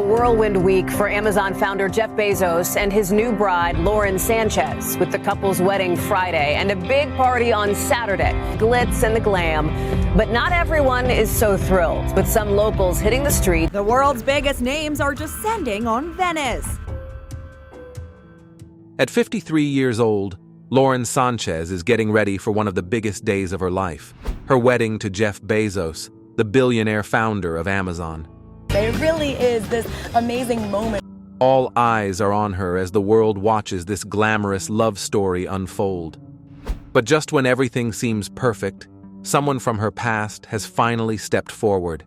whirlwind week for Amazon founder Jeff Bezos and his new bride, Lauren Sánchez, with the couple's wedding Friday and a big party on Saturday. Glitz and the glam. But not everyone is so thrilled, with some locals hitting the street. The world's biggest names are descending on Venice. At 53 years old, Lauren Sánchez is getting ready for one of the biggest days of her life, her wedding to Jeff Bezos, the billionaire founder of Amazon. It really is this amazing moment. All eyes are on her as the world watches this glamorous love story unfold. But just when everything seems perfect, someone from her past has finally stepped forward.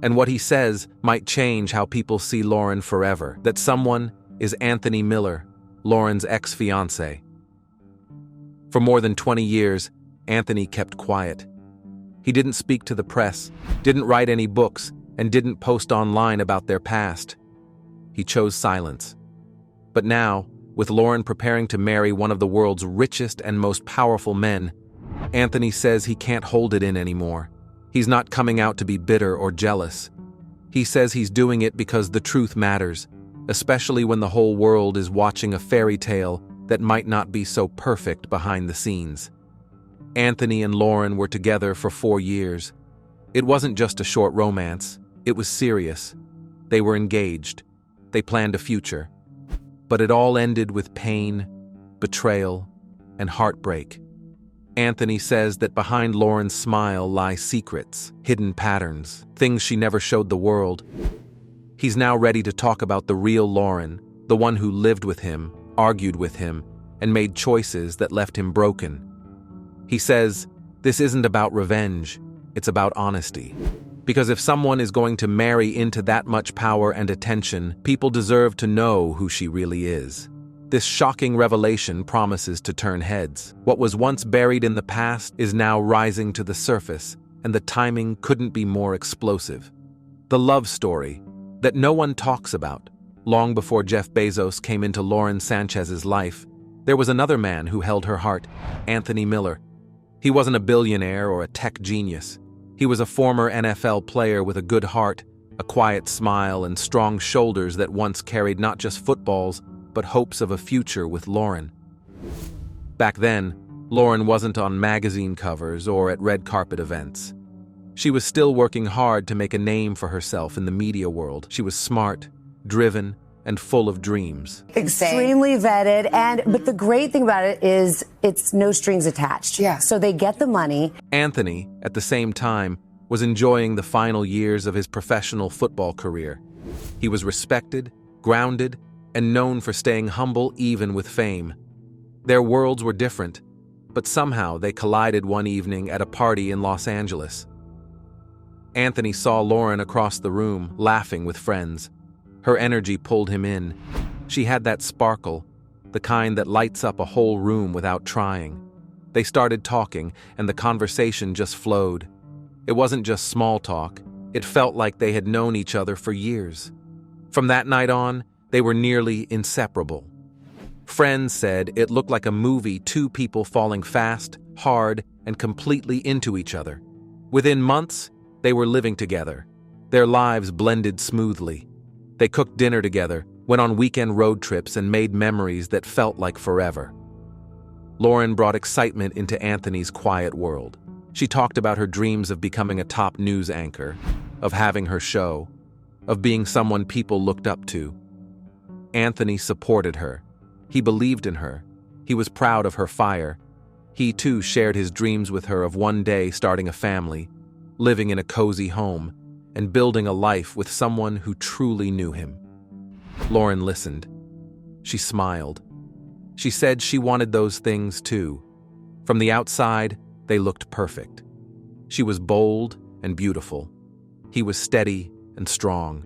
And what he says might change how people see Lauren forever. That someone is Anthony Miller, Lauren's ex-fiancé. For more than 20 years, Anthony kept quiet. He didn't speak to the press, didn't write any books, and didn't post online about their past. He chose silence. But now, with Lauren preparing to marry one of the world's richest and most powerful men, Anthony says he can't hold it in anymore. He's not coming out to be bitter or jealous. He says he's doing it because the truth matters, especially when the whole world is watching a fairy tale that might not be so perfect behind the scenes. Anthony and Lauren were together for 4 years. It wasn't just a short romance, it was serious. They were engaged. They planned a future. But it all ended with pain, betrayal, and heartbreak. Anthony says that behind Lauren's smile lie secrets, hidden patterns, things she never showed the world. He's now ready to talk about the real Lauren, the one who lived with him, argued with him, and made choices that left him broken. He says, this isn't about revenge, it's about honesty. Because if someone is going to marry into that much power and attention, people deserve to know who she really is. This shocking revelation promises to turn heads. What was once buried in the past is now rising to the surface, and the timing couldn't be more explosive. The love story that no one talks about. Long before Jeff Bezos came into Lauren Sánchez's life, there was another man who held her heart, Anthony Miller. He wasn't a billionaire or a tech genius. He was a former NFL player with a good heart, a quiet smile, and strong shoulders that once carried not just footballs, but hopes of a future with Lauren. Back then, Lauren wasn't on magazine covers or at red carpet events. She was still working hard to make a name for herself in the media world. She was smart, driven, and full of dreams. Extremely vetted, but the great thing about it is it's no strings attached. Yeah. So they get the money. Anthony, at the same time, was enjoying the final years of his professional football career. He was respected, grounded, and known for staying humble even with fame. Their worlds were different, but somehow they collided one evening at a party in Los Angeles. Anthony saw Lauren across the room, laughing with friends. Her energy pulled him in. She had that sparkle, the kind that lights up a whole room without trying. They started talking, and the conversation just flowed. It wasn't just small talk. It felt like they had known each other for years. From that night on, they were nearly inseparable. Friends said it looked like a movie, two people falling fast, hard, and completely into each other. Within months, they were living together. Their lives blended smoothly. They cooked dinner together, went on weekend road trips, and made memories that felt like forever. Lauren brought excitement into Anthony's quiet world. She talked about her dreams of becoming a top news anchor, of having her show, of being someone people looked up to. Anthony supported her. He believed in her. He was proud of her fire. He too shared his dreams with her of one day starting a family, living in a cozy home, and building a life with someone who truly knew him. Lauren listened. She smiled. She said she wanted those things too. From the outside, they looked perfect. She was bold and beautiful. He was steady and strong.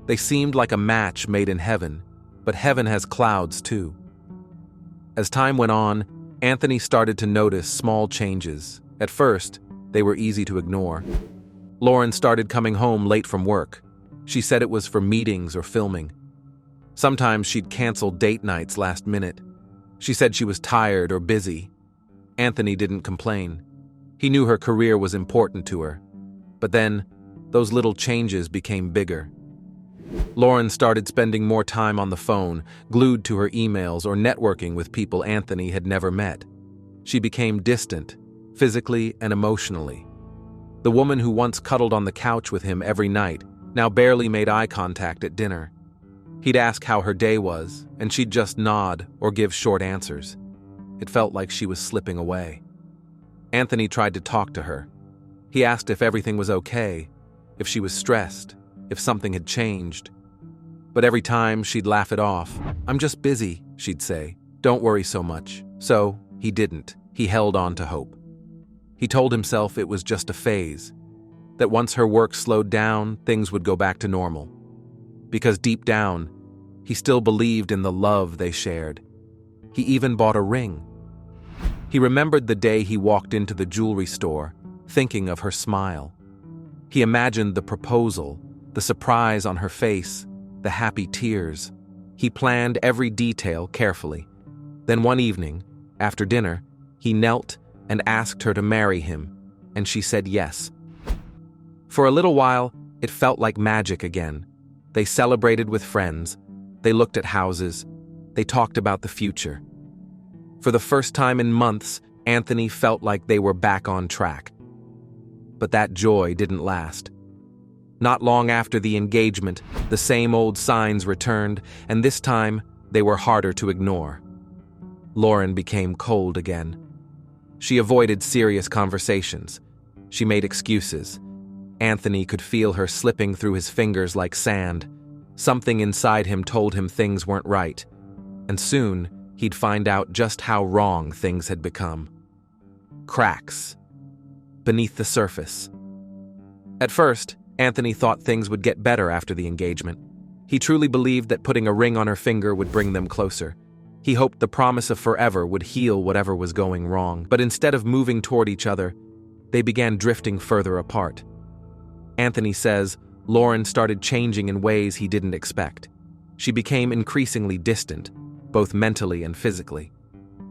They seemed like a match made in heaven, but heaven has clouds too. As time went on, Anthony started to notice small changes. At first, they were easy to ignore. Lauren started coming home late from work. She said it was for meetings or filming. Sometimes she'd cancel date nights last minute. She said she was tired or busy. Anthony didn't complain. He knew her career was important to her. But then, those little changes became bigger. Lauren started spending more time on the phone, glued to her emails or networking with people Anthony had never met. She became distant, physically and emotionally. The woman who once cuddled on the couch with him every night now barely made eye contact at dinner. He'd ask how her day was, and she'd just nod or give short answers. It felt like she was slipping away. Anthony tried to talk to her. He asked if everything was okay, if she was stressed, if something had changed. But every time she'd laugh it off. "I'm just busy," she'd say. "Don't worry so much." So he didn't. He held on to hope. He told himself it was just a phase, that once her work slowed down, things would go back to normal. Because deep down, he still believed in the love they shared. He even bought a ring. He remembered the day he walked into the jewelry store, thinking of her smile. He imagined the proposal, the surprise on her face, the happy tears. He planned every detail carefully. Then one evening, after dinner, he knelt and asked her to marry him, and she said yes. For a little while, it felt like magic again. They celebrated with friends. They looked at houses. They talked about the future. For the first time in months, Anthony felt like they were back on track. But that joy didn't last. Not long after the engagement, the same old signs returned, and this time, they were harder to ignore. Lauren became cold again. She avoided serious conversations. She made excuses. Anthony could feel her slipping through his fingers like sand. Something inside him told him things weren't right. And soon, he'd find out just how wrong things had become. Cracks beneath the surface. At first, Anthony thought things would get better after the engagement. He truly believed that putting a ring on her finger would bring them closer. He hoped the promise of forever would heal whatever was going wrong. But instead of moving toward each other, they began drifting further apart. Anthony says Lauren started changing in ways he didn't expect. She became increasingly distant, both mentally and physically.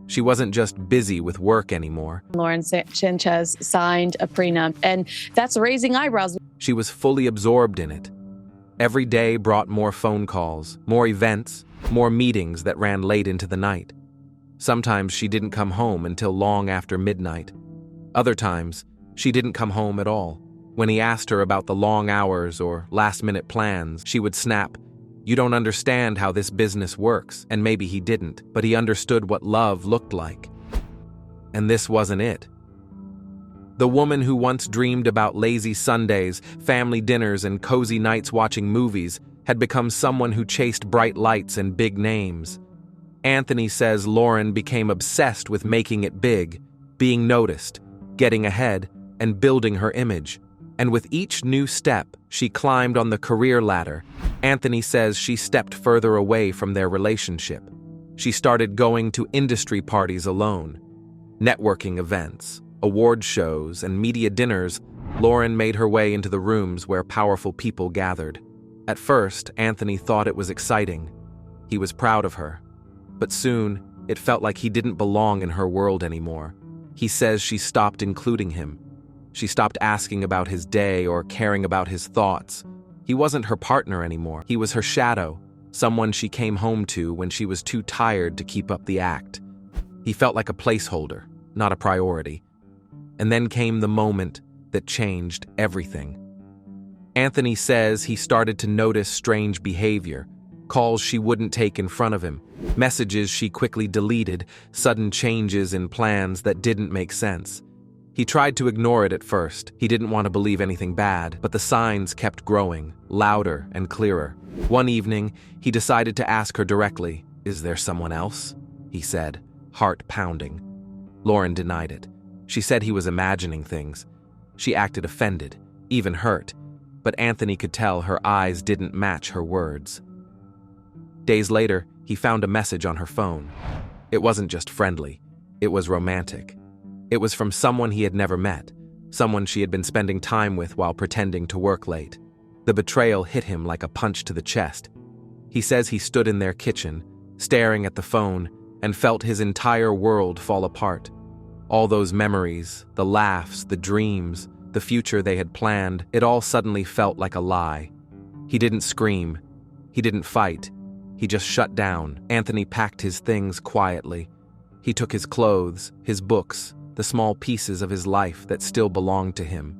She wasn't just busy with work anymore. Lauren Sanchez signed a prenup, and that's raising eyebrows. She was fully absorbed in it. Every day brought more phone calls, more events, more meetings that ran late into the night. Sometimes she didn't come home until long after midnight. Other times, she didn't come home at all. When he asked her about the long hours or last-minute plans, she would snap, "You don't understand how this business works." And maybe he didn't, but he understood what love looked like. And this wasn't it. The woman who once dreamed about lazy Sundays, family dinners, and cozy nights watching movies had become someone who chased bright lights and big names. Anthony says Lauren became obsessed with making it big, being noticed, getting ahead, and building her image. And with each new step, she climbed on the career ladder. Anthony says she stepped further away from their relationship. She started going to industry parties alone, networking events, award shows, and media dinners. Lauren made her way into the rooms where powerful people gathered. At first, Anthony thought it was exciting. He was proud of her. But soon, it felt like he didn't belong in her world anymore. He says she stopped including him. She stopped asking about his day or caring about his thoughts. He wasn't her partner anymore. He was her shadow, someone she came home to when she was too tired to keep up the act. He felt like a placeholder, not a priority. And then came the moment that changed everything. Anthony says he started to notice strange behavior, calls she wouldn't take in front of him, messages she quickly deleted, sudden changes in plans that didn't make sense. He tried to ignore it at first. He didn't want to believe anything bad, but the signs kept growing, louder and clearer. One evening, he decided to ask her directly, "Is there someone else?" he said, heart pounding. Lauren denied it. She said he was imagining things. She acted offended, even hurt, but Anthony could tell her eyes didn't match her words. Days later, he found a message on her phone. It wasn't just friendly, it was romantic. It was from someone he had never met, someone she had been spending time with while pretending to work late. The betrayal hit him like a punch to the chest. He says he stood in their kitchen, staring at the phone, and felt his entire world fall apart. All those memories, the laughs, the dreams, the future they had planned, it all suddenly felt like a lie. He didn't scream. He didn't fight. He just shut down. Anthony packed his things quietly. He took his clothes, his books, the small pieces of his life that still belonged to him.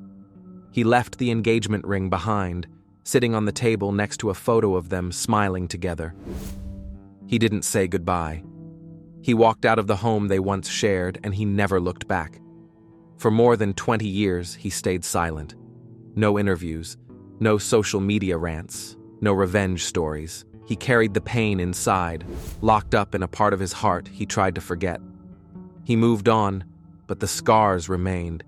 He left the engagement ring behind, sitting on the table next to a photo of them smiling together. He didn't say goodbye. He walked out of the home they once shared, and he never looked back. For more than 20 years, he stayed silent. No interviews, no social media rants, no revenge stories. He carried the pain inside, locked up in a part of his heart he tried to forget. He moved on, but the scars remained.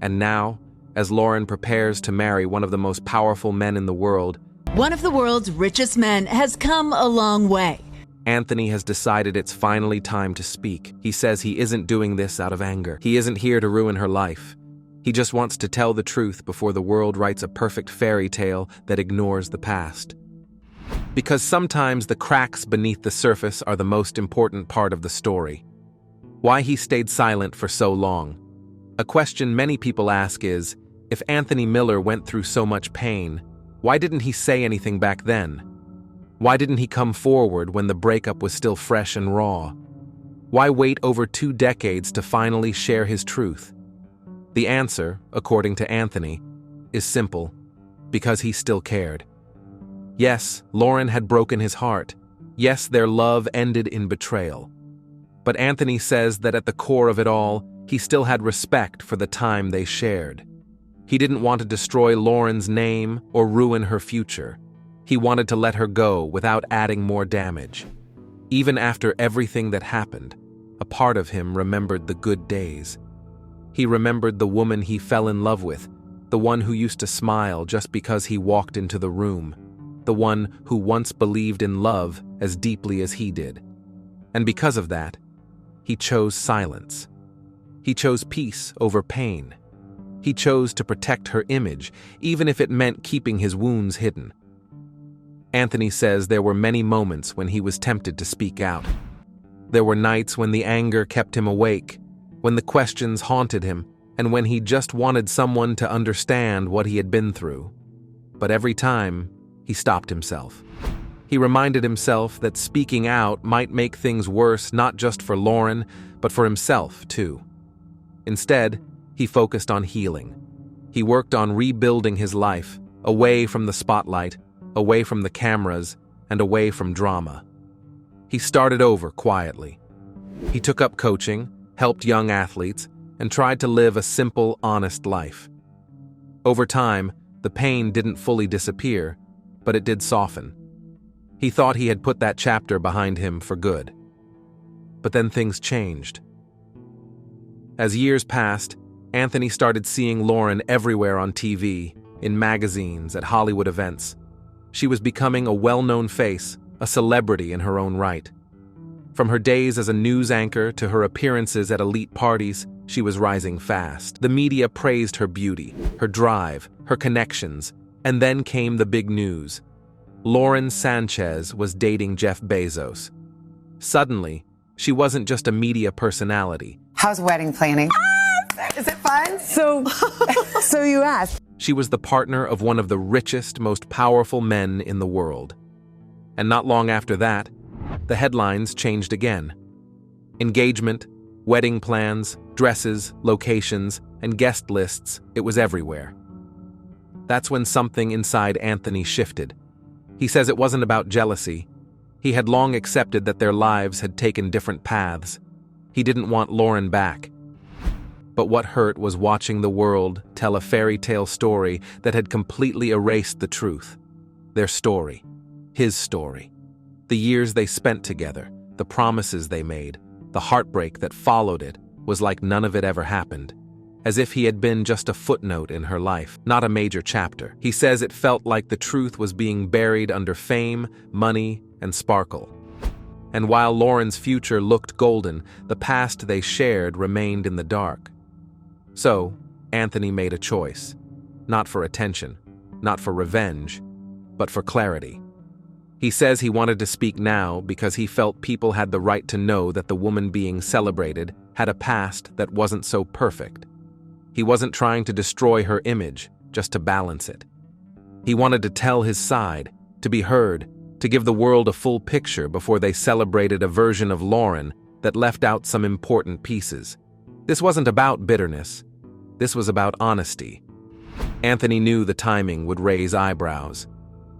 And now, as Lauren prepares to marry one of the most powerful men in the world, one of the world's richest men has come a long way. Anthony has decided it's finally time to speak. He says he isn't doing this out of anger. He isn't here to ruin her life. He just wants to tell the truth before the world writes a perfect fairy tale that ignores the past. Because sometimes the cracks beneath the surface are the most important part of the story. Why he stayed silent for so long. A question many people ask is, if Anthony Miller went through so much pain, why didn't he say anything back then? Why didn't he come forward when the breakup was still fresh and raw? Why wait over 2 decades to finally share his truth? The answer, according to Anthony, is simple: because he still cared. Yes, Lauren had broken his heart. Yes, their love ended in betrayal. But Anthony says that at the core of it all, he still had respect for the time they shared. He didn't want to destroy Lauren's name or ruin her future. He wanted to let her go without adding more damage. Even after everything that happened, a part of him remembered the good days. He remembered the woman he fell in love with, the one who used to smile just because he walked into the room, the one who once believed in love as deeply as he did. And because of that, he chose silence. He chose peace over pain. He chose to protect her image, even if it meant keeping his wounds hidden. Anthony says there were many moments when he was tempted to speak out. There were nights when the anger kept him awake, when the questions haunted him, and when he just wanted someone to understand what he had been through. But every time, he stopped himself. He reminded himself that speaking out might make things worse not just for Lauren, but for himself, too. Instead, he focused on healing. He worked on rebuilding his life, away from the spotlight, away from the cameras, and away from drama. He started over quietly. He took up coaching, helped young athletes, and tried to live a simple, honest life. Over time, the pain didn't fully disappear, but it did soften. He thought he had put that chapter behind him for good. But then things changed. As years passed, Anthony started seeing Lauren everywhere on TV, in magazines, at Hollywood events. She was becoming a well-known face, a celebrity in her own right. From her days as a news anchor to her appearances at elite parties, she was rising fast. The media praised her beauty, her drive, her connections, and then came the big news. Lauren Sánchez was dating Jeff Bezos. Suddenly, she wasn't just a media personality. How's wedding planning? Is it fun? So you asked. She was the partner of one of the richest, most powerful men in the world. And not long after that, the headlines changed again. Engagement, wedding plans, dresses, locations, and guest lists, it was everywhere. That's when something inside Anthony shifted. He says it wasn't about jealousy. He had long accepted that their lives had taken different paths. He didn't want Lauren back. But what hurt was watching the world tell a fairy tale story that had completely erased the truth. Their story. His story. The years they spent together, the promises they made, the heartbreak that followed it was like none of it ever happened. As if he had been just a footnote in her life, not a major chapter. He says it felt like the truth was being buried under fame, money, and sparkle. And while Lauren's future looked golden, the past they shared remained in the dark. So, Anthony made a choice. Not for attention, not for revenge, but for clarity. He says he wanted to speak now because he felt people had the right to know that the woman being celebrated had a past that wasn't so perfect. He wasn't trying to destroy her image, just to balance it. He wanted to tell his side, to be heard, to give the world a full picture before they celebrated a version of Lauren that left out some important pieces. This wasn't about bitterness. This was about honesty. Anthony knew the timing would raise eyebrows.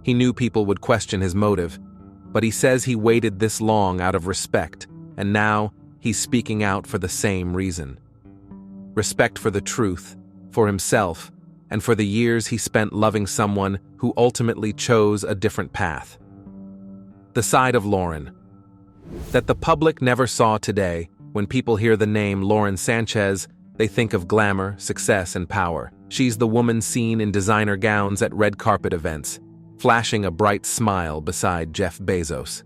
He knew people would question his motive, but he says he waited this long out of respect, and now he's speaking out for the same reason. Respect for the truth, for himself, and for the years he spent loving someone who ultimately chose a different path. The side of Lauren that the public never saw today. When people hear the name Lauren Sánchez, they think of glamour, success, and power. She's the woman seen in designer gowns at red carpet events, flashing a bright smile beside Jeff Bezos.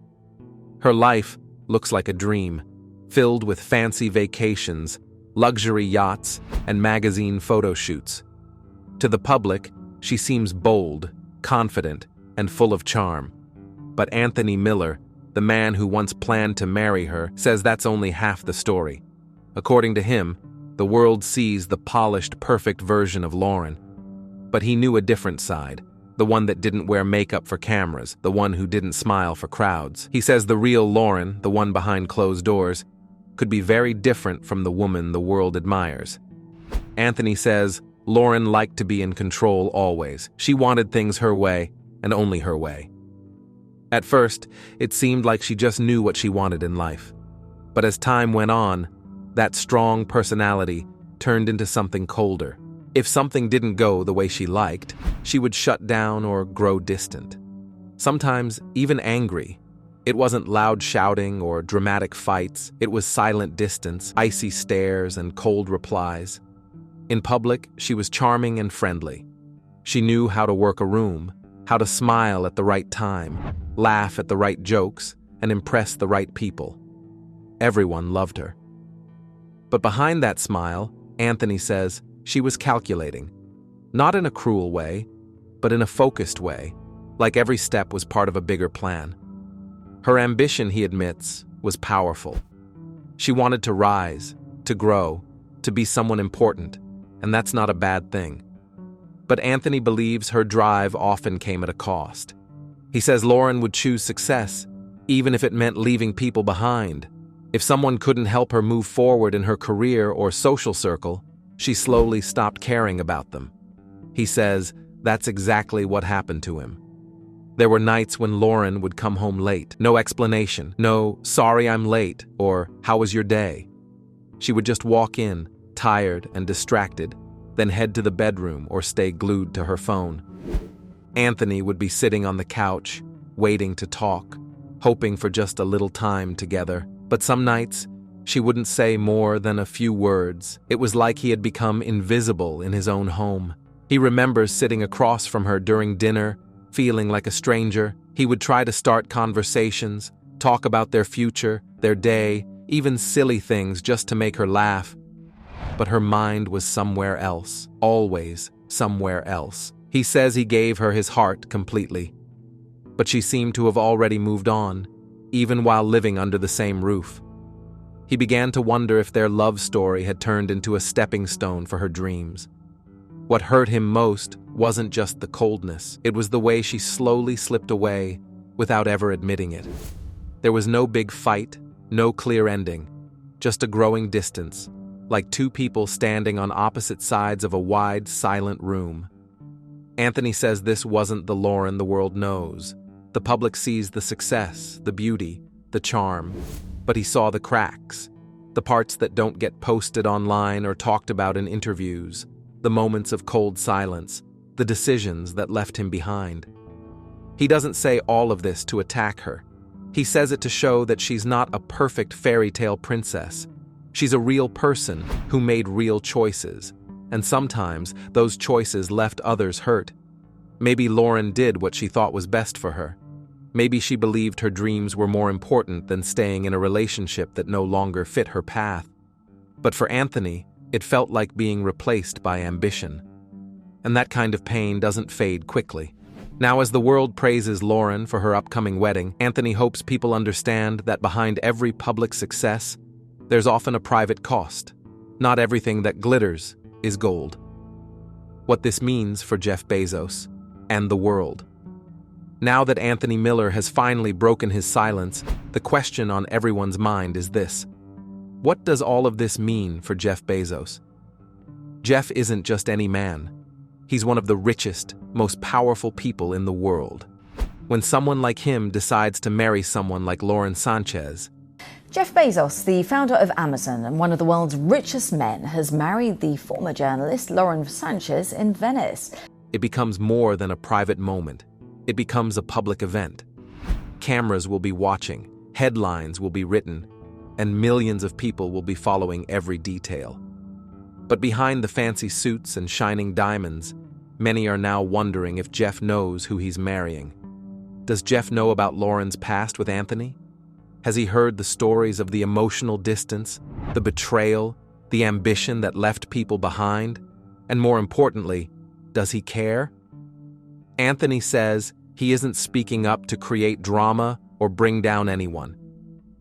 Her life looks like a dream, filled with fancy vacations, luxury yachts, and magazine photo shoots. To the public, she seems bold, confident, and full of charm. But Anthony Miller, the man who once planned to marry her, says that's only half the story. According to him, the world sees the polished, perfect version of Lauren. But he knew a different side, the one that didn't wear makeup for cameras, the one who didn't smile for crowds. He says the real Lauren, the one behind closed doors, could be very different from the woman the world admires. Anthony says Lauren liked to be in control always. She wanted things her way, and only her way. At first, it seemed like she just knew what she wanted in life. But as time went on, that strong personality turned into something colder. If something didn't go the way she liked, she would shut down or grow distant. Sometimes even angry. It wasn't loud shouting or dramatic fights. It was silent distance, icy stares, and cold replies. In public, she was charming and friendly. She knew how to work a room, how to smile at the right time, laugh at the right jokes, and impress the right people. Everyone loved her. But behind that smile, Anthony says, she was calculating. Not in a cruel way, but in a focused way, like every step was part of a bigger plan. Her ambition, he admits, was powerful. She wanted to rise, to grow, to be someone important, and that's not a bad thing. But Anthony believes her drive often came at a cost. He says Lauren would choose success, even if it meant leaving people behind. If someone couldn't help her move forward in her career or social circle, she slowly stopped caring about them. He says that's exactly what happened to him. There were nights when Lauren would come home late. No explanation. No, sorry I'm late, or how was your day? She would just walk in, tired and distracted, then head to the bedroom or stay glued to her phone. Anthony would be sitting on the couch, waiting to talk, hoping for just a little time together. But some nights, she wouldn't say more than a few words. It was like he had become invisible in his own home. He remembers sitting across from her during dinner, feeling like a stranger. He would try to start conversations, talk about their future, their day, even silly things just to make her laugh. But her mind was somewhere else, always somewhere else. He says he gave her his heart completely. But she seemed to have already moved on, even while living under the same roof. He began to wonder if their love story had turned into a stepping stone for her dreams. What hurt him most wasn't just the coldness, it was the way she slowly slipped away without ever admitting it. There was no big fight, no clear ending, just a growing distance, like two people standing on opposite sides of a wide, silent room. Anthony says this wasn't the Lauren the world knows. The public sees the success, the beauty, the charm, but he saw the cracks, the parts that don't get posted online or talked about in interviews, the moments of cold silence, the decisions that left him behind. He doesn't say all of this to attack her. He says it to show that she's not a perfect fairy tale princess. She's a real person who made real choices, and sometimes those choices left others hurt. Maybe Lauren did what she thought was best for her. Maybe she believed her dreams were more important than staying in a relationship that no longer fit her path. But for Anthony, it felt like being replaced by ambition. And that kind of pain doesn't fade quickly. Now, as the world praises Lauren for her upcoming wedding, Anthony hopes people understand that behind every public success, there's often a private cost. Not everything that glitters is gold. What this means for Jeff Bezos, and the world. Now that Anthony Miller has finally broken his silence, the question on everyone's mind is this: what does all of this mean for Jeff Bezos? Jeff isn't just any man. He's one of the richest, most powerful people in the world. When someone like him decides to marry someone like Lauren Sánchez, Jeff Bezos, the founder of Amazon and one of the world's richest men, has married the former journalist Lauren Sánchez in Venice. it becomes more than a private moment. It becomes a public event. Cameras will be watching, headlines will be written, and millions of people will be following every detail. But behind the fancy suits and shining diamonds, many are now wondering if Jeff knows who he's marrying. Does Jeff know about Lauren's past with Anthony? Has he heard the stories of the emotional distance, the betrayal, the ambition that left people behind? And more importantly, does he care? Anthony says he isn't speaking up to create drama or bring down anyone.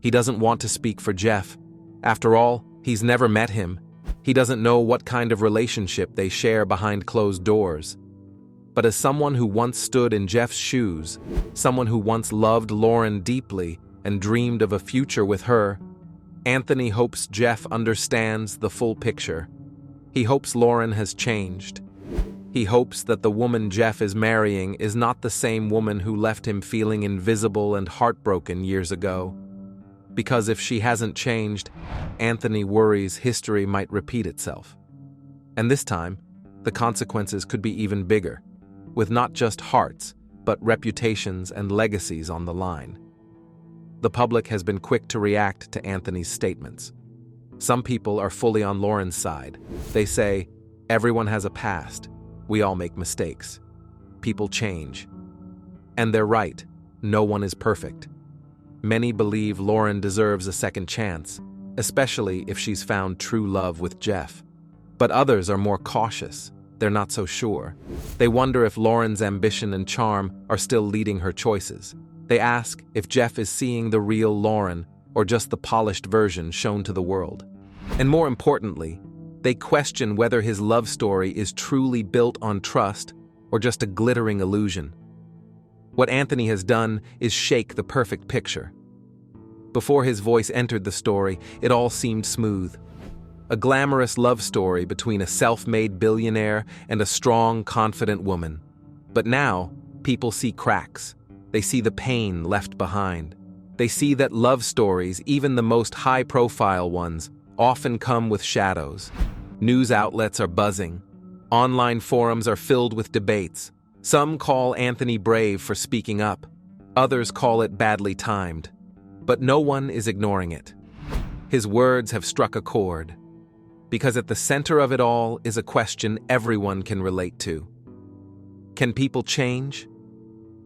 He doesn't want to speak for Jeff. After all, he's never met him. He doesn't know what kind of relationship they share behind closed doors. But as someone who once stood in Jeff's shoes, someone who once loved Lauren deeply and dreamed of a future with her, Anthony hopes Jeff understands the full picture. He hopes Lauren has changed. He hopes that the woman Jeff is marrying is not the same woman who left him feeling invisible and heartbroken years ago. Because if she hasn't changed, Anthony worries history might repeat itself. And this time, the consequences could be even bigger, with not just hearts, but reputations and legacies on the line. The public has been quick to react to Anthony's statements. Some people are fully on Lauren's side. They say, everyone has a past. We all make mistakes. People change. And they're right. No one is perfect. Many believe Lauren deserves a second chance, especially if she's found true love with Jeff. But others are more cautious. They're not so sure. They wonder if Lauren's ambition and charm are still leading her choices. They ask if Jeff is seeing the real Lauren or just the polished version shown to the world. And more importantly, they question whether his love story is truly built on trust or just a glittering illusion. What Anthony has done is shake the perfect picture. Before his voice entered the story, it all seemed smooth. A glamorous love story between a self-made billionaire and a strong, confident woman. But now, people see cracks. They see the pain left behind. They see that love stories, even the most high-profile ones, often come with shadows. News outlets are buzzing. Online forums are filled with debates. Some call Anthony brave for speaking up. Others call it badly timed. But no one is ignoring it. His words have struck a chord. Because at the center of it all is a question everyone can relate to. Can people change?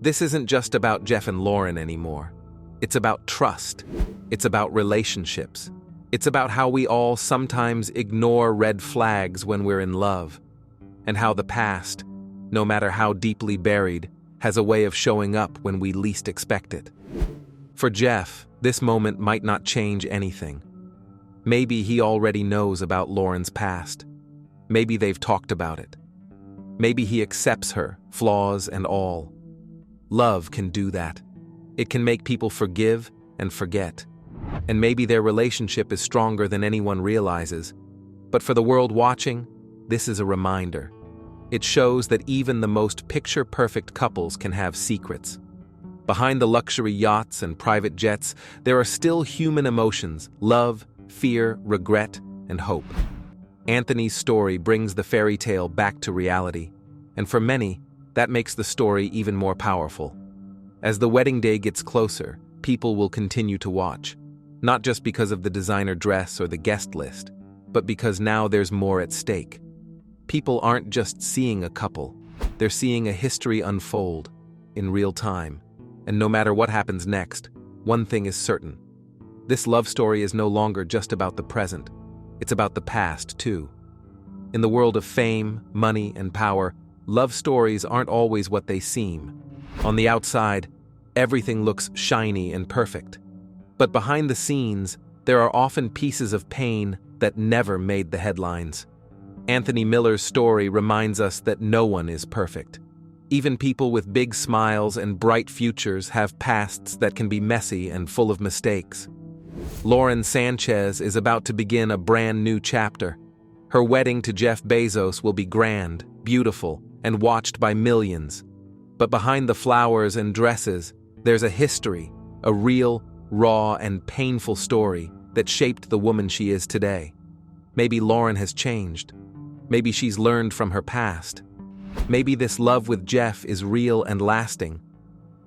This isn't just about Jeff and Lauren anymore. It's about trust. It's about relationships. It's about how we all sometimes ignore red flags when we're in love, and how the past, no matter how deeply buried, has a way of showing up when we least expect it. For Jeff, this moment might not change anything. Maybe he already knows about Lauren's past. Maybe they've talked about it. Maybe he accepts her, flaws and all. Love can do that. It can make people forgive and forget. And maybe their relationship is stronger than anyone realizes. But for the world watching, this is a reminder. It shows that even the most picture-perfect couples can have secrets. Behind the luxury yachts and private jets, there are still human emotions: love, fear, regret, and hope. Anthony's story brings the fairy tale back to reality, and for many, that makes the story even more powerful. As the wedding day gets closer, people will continue to watch, not just because of the designer dress or the guest list, but because now there's more at stake. People aren't just seeing a couple, they're seeing a history unfold in real time. And no matter what happens next, one thing is certain. This love story is no longer just about the present. It's about the past, too. In the world of fame, money, and power, love stories aren't always what they seem. On the outside, everything looks shiny and perfect. But behind the scenes, there are often pieces of pain that never made the headlines. Anthony Miller's story reminds us that no one is perfect. Even people with big smiles and bright futures have pasts that can be messy and full of mistakes. Lauren Sánchez is about to begin a brand new chapter. Her wedding to Jeff Bezos will be grand, beautiful, and watched by millions. But behind the flowers and dresses, there's a history, a real, raw, and painful story that shaped the woman she is today. Maybe Lauren has changed. Maybe she's learned from her past. Maybe this love with Jeff is real and lasting.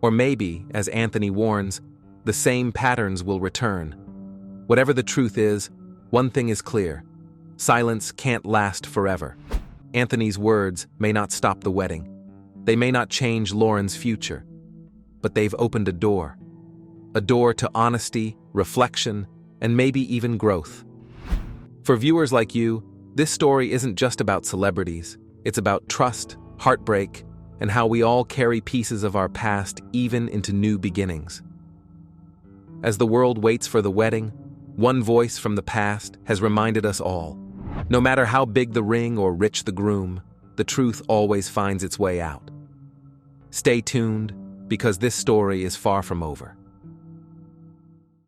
Or maybe, as Anthony warns, the same patterns will return. Whatever the truth is, one thing is clear. Silence can't last forever. Anthony's words may not stop the wedding. They may not change Lauren's future. But they've opened a door. A door to honesty, reflection, and maybe even growth. For viewers like you, this story isn't just about celebrities. It's about trust, heartbreak, and how we all carry pieces of our past even into new beginnings. As the world waits for the wedding, one voice from the past has reminded us all. No matter how big the ring or rich the groom, the truth always finds its way out. Stay tuned, because this story is far from over.